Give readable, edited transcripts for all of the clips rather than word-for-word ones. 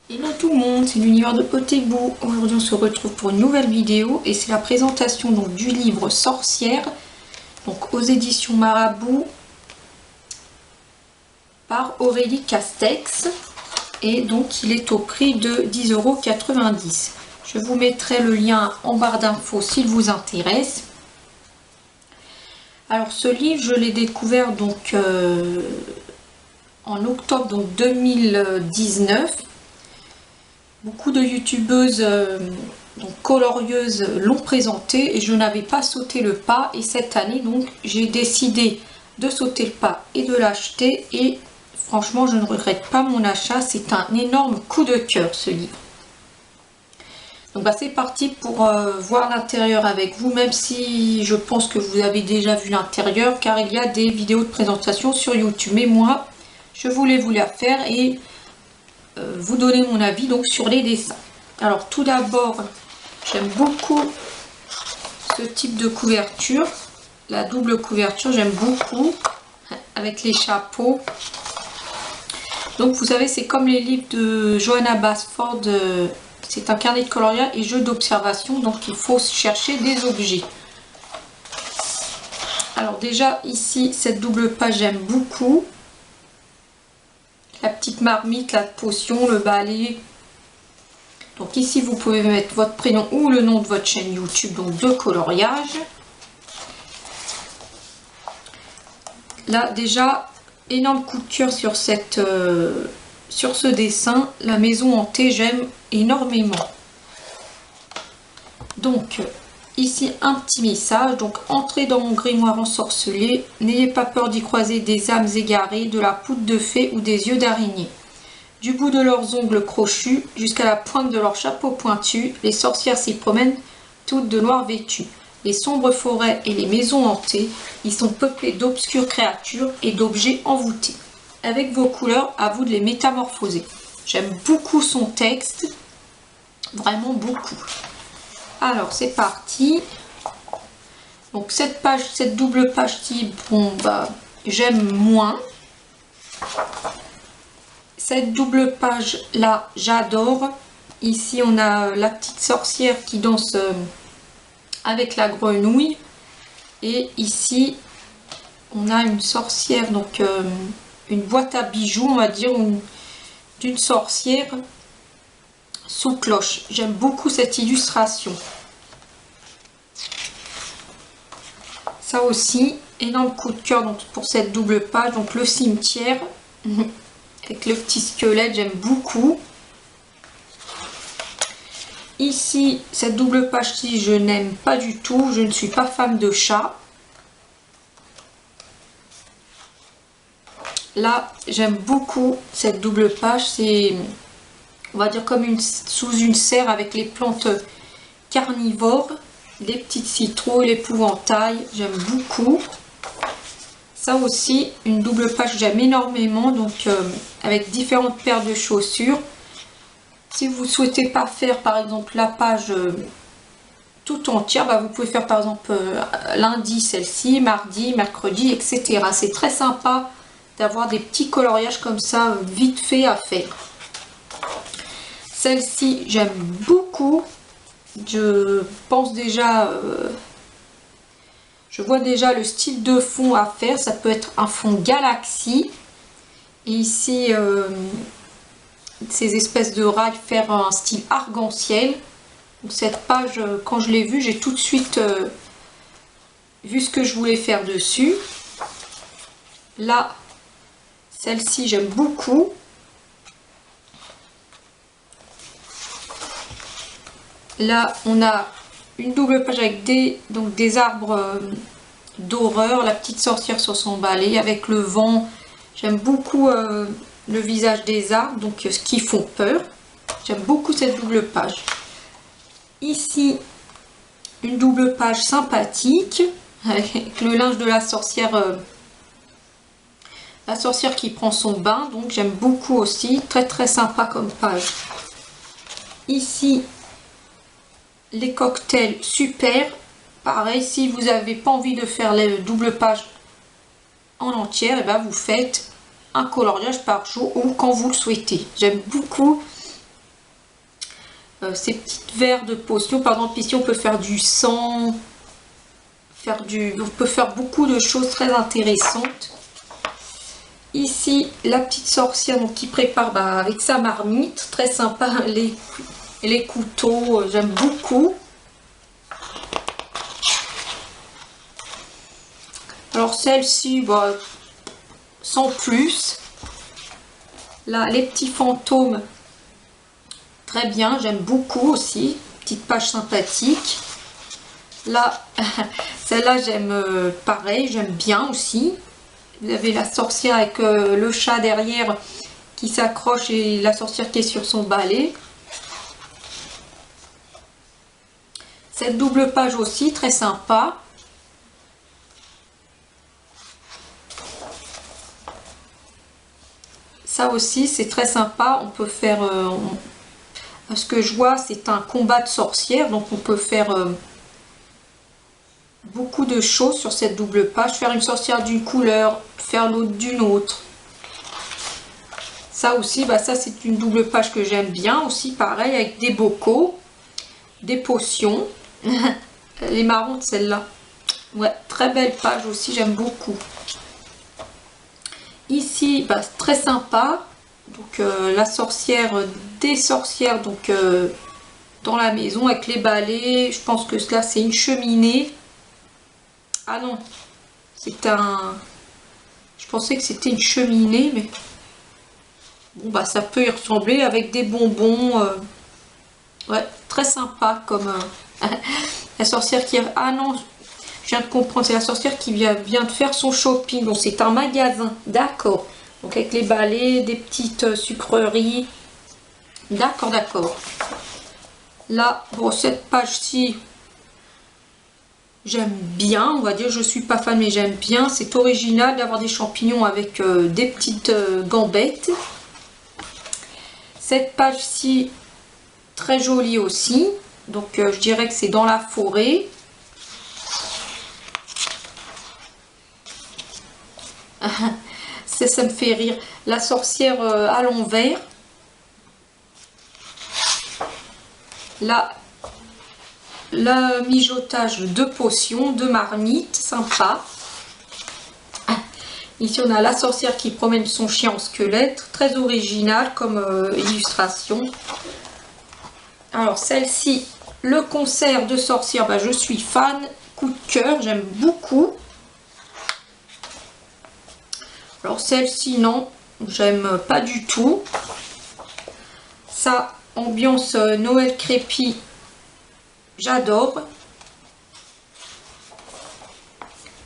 Hello tout le monde, c'est l'univers de Potebou. Aujourd'hui on se retrouve pour une nouvelle vidéo et c'est la présentation donc, du livre Sorcière, donc aux éditions Marabout par Aurélie Castex, et donc il est au prix de 10,90 €. Je vous mettrai le lien en barre d'infos s'il vous intéresse. Alors ce livre je l'ai découvert donc en octobre donc 2019. Beaucoup de youtubeuses donc colorieuses l'ont présenté et je n'avais pas sauté le pas, et cette année donc j'ai décidé de sauter le pas et de l'acheter, et franchement je ne regrette pas mon achat. C'est un énorme coup de cœur ce livre. Donc bah, c'est parti pour voir l'intérieur avec vous, même si je pense que vous avez déjà vu l'intérieur car il y a des vidéos de présentation sur YouTube, mais moi je voulais vous la faire et vous donner mon avis donc sur les dessins. Alors tout d'abord, j'aime beaucoup ce type de couverture, la double couverture, j'aime beaucoup avec les chapeaux. Donc vous savez, c'est comme les livres de Johanna Basford, c'est un carnet de coloriage et jeu d'observation, donc il faut chercher des objets. Alors déjà ici, cette double page j'aime beaucoup. La petite marmite, la potion, le balai. Donc ici vous pouvez mettre votre prénom ou le nom de votre chaîne YouTube, donc de coloriage. Là déjà, énorme coup de cœur sur sur ce dessin. La maison hantée, j'aime énormément. Donc ici un petit message, donc entrez dans mon grimoire ensorcelé, n'ayez pas peur d'y croiser des âmes égarées, de la poudre de fée ou des yeux d'araignée. Du bout de leurs ongles crochus jusqu'à la pointe de leurs chapeaux pointus, les sorcières s'y promènent toutes de noir vêtues. Les sombres forêts et les maisons hantées y sont peuplées d'obscures créatures et d'objets envoûtés. Avec vos couleurs, à vous de les métamorphoser. J'aime beaucoup son texte, vraiment beaucoup. Alors c'est parti. Donc cette page, cette double page type, bon bah j'aime moins. Cette double page là, j'adore. Ici on a la petite sorcière qui danse avec la grenouille, et ici on a une sorcière, donc une boîte à bijoux, on va dire, d'une sorcière sous cloche. J'aime beaucoup cette illustration. Ça aussi, énorme coup de cœur donc, pour cette double page. Donc le cimetière avec le petit squelette, j'aime beaucoup. Ici, cette double page-ci, je n'aime pas du tout. Je ne suis pas fan de chat. Là, j'aime beaucoup cette double page. C'est, on va dire, comme sous une serre avec les plantes carnivores, les petites citrouilles, l'épouvantail. J'aime beaucoup. Ça aussi, une double page que j'aime énormément, donc avec différentes paires de chaussures. Si vous ne souhaitez pas faire par exemple la page tout entière, bah, vous pouvez faire par exemple lundi celle-ci, mardi, mercredi, etc. C'est très sympa d'avoir des petits coloriages comme ça vite fait à faire. Celle-ci j'aime beaucoup. Je pense déjà, je vois déjà le style de fond à faire. Ça peut être un fond galaxie. Et ici, ces espèces de rails, faire un style arc-en-ciel. Cette page, quand je l'ai vue, j'ai tout de suite vu ce que je voulais faire dessus. Là, celle-ci, j'aime beaucoup. Là, on a une double page avec des arbres d'horreur. La petite sorcière sur son balai avec le vent. J'aime beaucoup le visage des arbres, donc ce qui font peur. J'aime beaucoup cette double page. Ici, une double page sympathique avec le linge de la sorcière qui prend son bain, donc j'aime beaucoup aussi. Très très sympa comme page. Ici, les cocktails, super. Pareil, si vous n'avez pas envie de faire les double pages en entière, et ben vous faites un coloriage par jour ou quand vous le souhaitez. J'aime beaucoup ces petites verres de potions. Par exemple, ici, on peut faire du sang, on peut faire beaucoup de choses très intéressantes. Ici, la petite sorcière donc, qui prépare avec sa marmite. Très sympa, les couteaux, j'aime beaucoup. Alors celle-ci, sans plus. Là, les petits fantômes, très bien, j'aime beaucoup aussi. Petite page sympathique. Là, celle-là, j'aime pareil, j'aime bien aussi. Vous avez la sorcière avec le chat derrière qui s'accroche et la sorcière qui est sur son balai. Cette double page aussi, très sympa. Ça aussi, c'est très sympa. On peut faire... ce que je vois, c'est un combat de sorcières. Donc, on peut faire beaucoup de choses sur cette double page. Faire une sorcière d'une couleur, faire l'autre d'une autre. Ça aussi, ça, c'est une double page que j'aime bien aussi. Pareil, avec des bocaux, des potions. Elle est marrante, celle-là. Ouais, très belle page aussi, j'aime beaucoup. Ici, très sympa. Donc la sorcière, des sorcières donc dans la maison avec les balais. Je pense que cela c'est une cheminée. Ah non, c'est un... Je pensais que c'était une cheminée, mais bon ça peut y ressembler avec des bonbons. Ouais, très sympa comme la sorcière qui a... Ah non, je viens de comprendre, c'est la sorcière qui vient de faire son shopping. Donc c'est un magasin, d'accord. Donc avec les balais, des petites sucreries. D'accord, d'accord. Là, bon, cette page-ci, j'aime bien. On va dire, je suis pas fan, mais j'aime bien. C'est original d'avoir des champignons avec des petites gambettes. Cette page-ci, très jolie aussi. Donc je dirais que c'est dans la forêt. Ça me fait rire. La sorcière à l'envers. Là, le mijotage de potions, de marmites, sympa. Ici, on a la sorcière qui promène son chien en squelette. Très original comme illustration. Alors, celle-ci, le concert de sorcière, je suis fan. Coup de cœur, j'aime beaucoup. Alors celle-ci, non, j'aime pas du tout. Ça, ambiance Noël crépi, j'adore.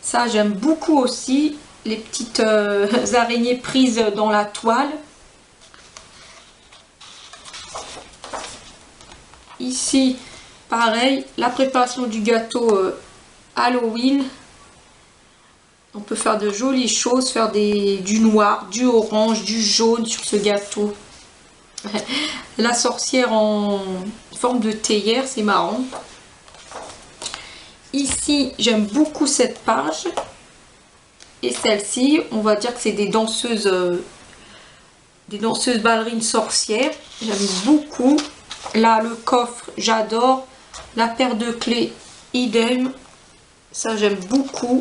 Ça, j'aime beaucoup aussi. Les petites araignées prises dans la toile. Ici, pareil, la préparation du gâteau Halloween. On peut faire de jolies choses, faire du noir, du orange, du jaune sur ce gâteau. La sorcière en forme de théière, c'est marrant. Ici, j'aime beaucoup cette page. Et celle-ci, on va dire que c'est des danseuses ballerines sorcières. J'aime beaucoup. Là, le coffre, j'adore. La paire de clés, idem. Ça, j'aime beaucoup.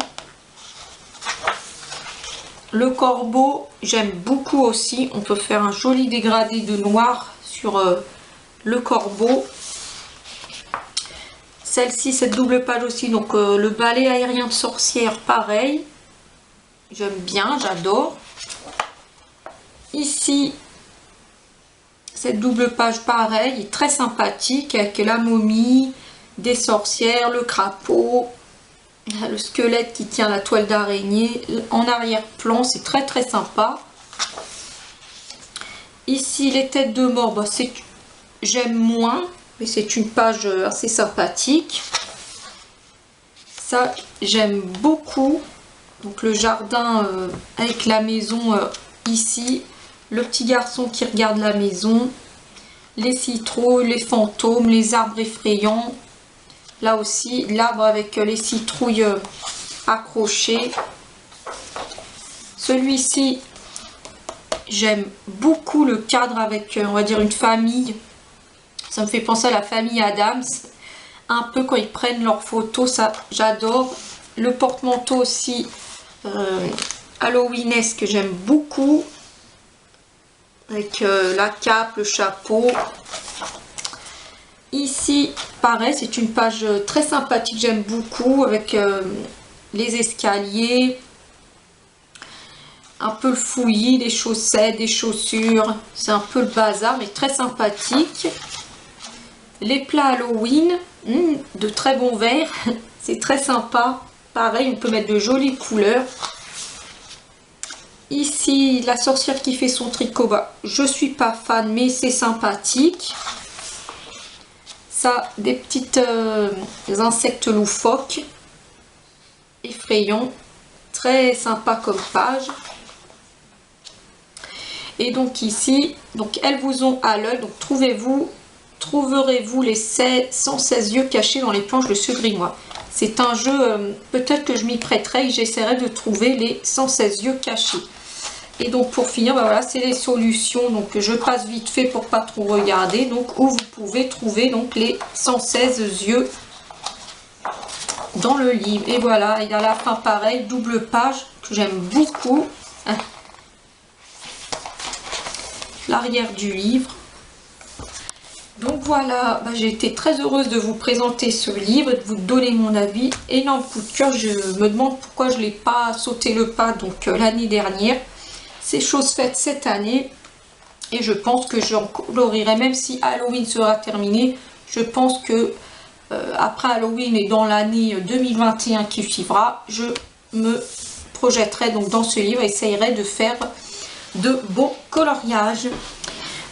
Le corbeau, j'aime beaucoup aussi. On peut faire un joli dégradé de noir sur le corbeau. Celle-ci, cette double page aussi. Donc le balai aérien de sorcière, pareil. J'aime bien, j'adore. Ici, cette double page, pareil, très sympathique. Avec la momie, des sorcières, le crapaud. Le squelette qui tient la toile d'araignée en arrière-plan, c'est très très sympa. Ici, les têtes de mort, j'aime moins, mais c'est une page assez sympathique. Ça, j'aime beaucoup. Donc le jardin avec la maison ici, le petit garçon qui regarde la maison, les citrouilles, les fantômes, les arbres effrayants. Là aussi, l'arbre avec les citrouilles accrochées. Celui-ci, j'aime beaucoup le cadre avec, on va dire, une famille Ça me fait penser à la famille Adams, un peu quand ils prennent leurs photos, ça j'adore. Le porte-manteau aussi Halloweenesque que j'aime beaucoup, avec la cape, le chapeau. Ici, pareil, c'est une page très sympathique, j'aime beaucoup, avec les escaliers, un peu le fouillis, des chaussettes, des chaussures, c'est un peu le bazar, mais très sympathique. Les plats Halloween, de très bons verres, c'est très sympa. Pareil, on peut mettre de jolies couleurs. Ici, la sorcière qui fait son tricot, bah, je suis pas fan, mais c'est sympathique. Ça, des petites insectes loufoques, effrayants, très sympa comme page. Et donc ici, donc elles vous ont à l'œil, donc trouverez-vous les 116 yeux cachés dans les planches de ce grimoire. C'est un jeu, peut-être que je m'y prêterai et j'essaierai de trouver les 116 yeux cachés. Et donc pour finir, bah voilà, c'est les solutions. Donc je passe vite fait pour pas trop regarder. Donc où vous pouvez trouver donc les 116 yeux dans le livre. Et voilà, et à la fin pareil, double page que j'aime beaucoup. L'arrière du livre. Donc voilà, bah, j'ai été très heureuse de vous présenter ce livre et de vous donner mon avis. Énorme coup de cœur, je me demande pourquoi je ne l'ai pas sauté le pas donc l'année dernière. C'est chose faite cette année et je pense que j'en colorierai, même si Halloween sera terminé. Je pense que après Halloween et dans l'année 2021 qui suivra, je me projetterai donc dans ce livre et essayerai de faire de beaux coloriages.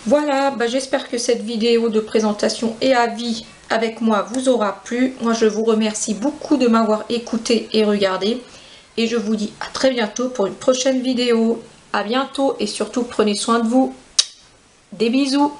Voilà, bah j'espère que cette vidéo de présentation et avis avec moi vous aura plu. Moi je vous remercie beaucoup de m'avoir écouté et regardé. Et je vous dis à très bientôt pour une prochaine vidéo. À bientôt et surtout prenez soin de vous. Des bisous.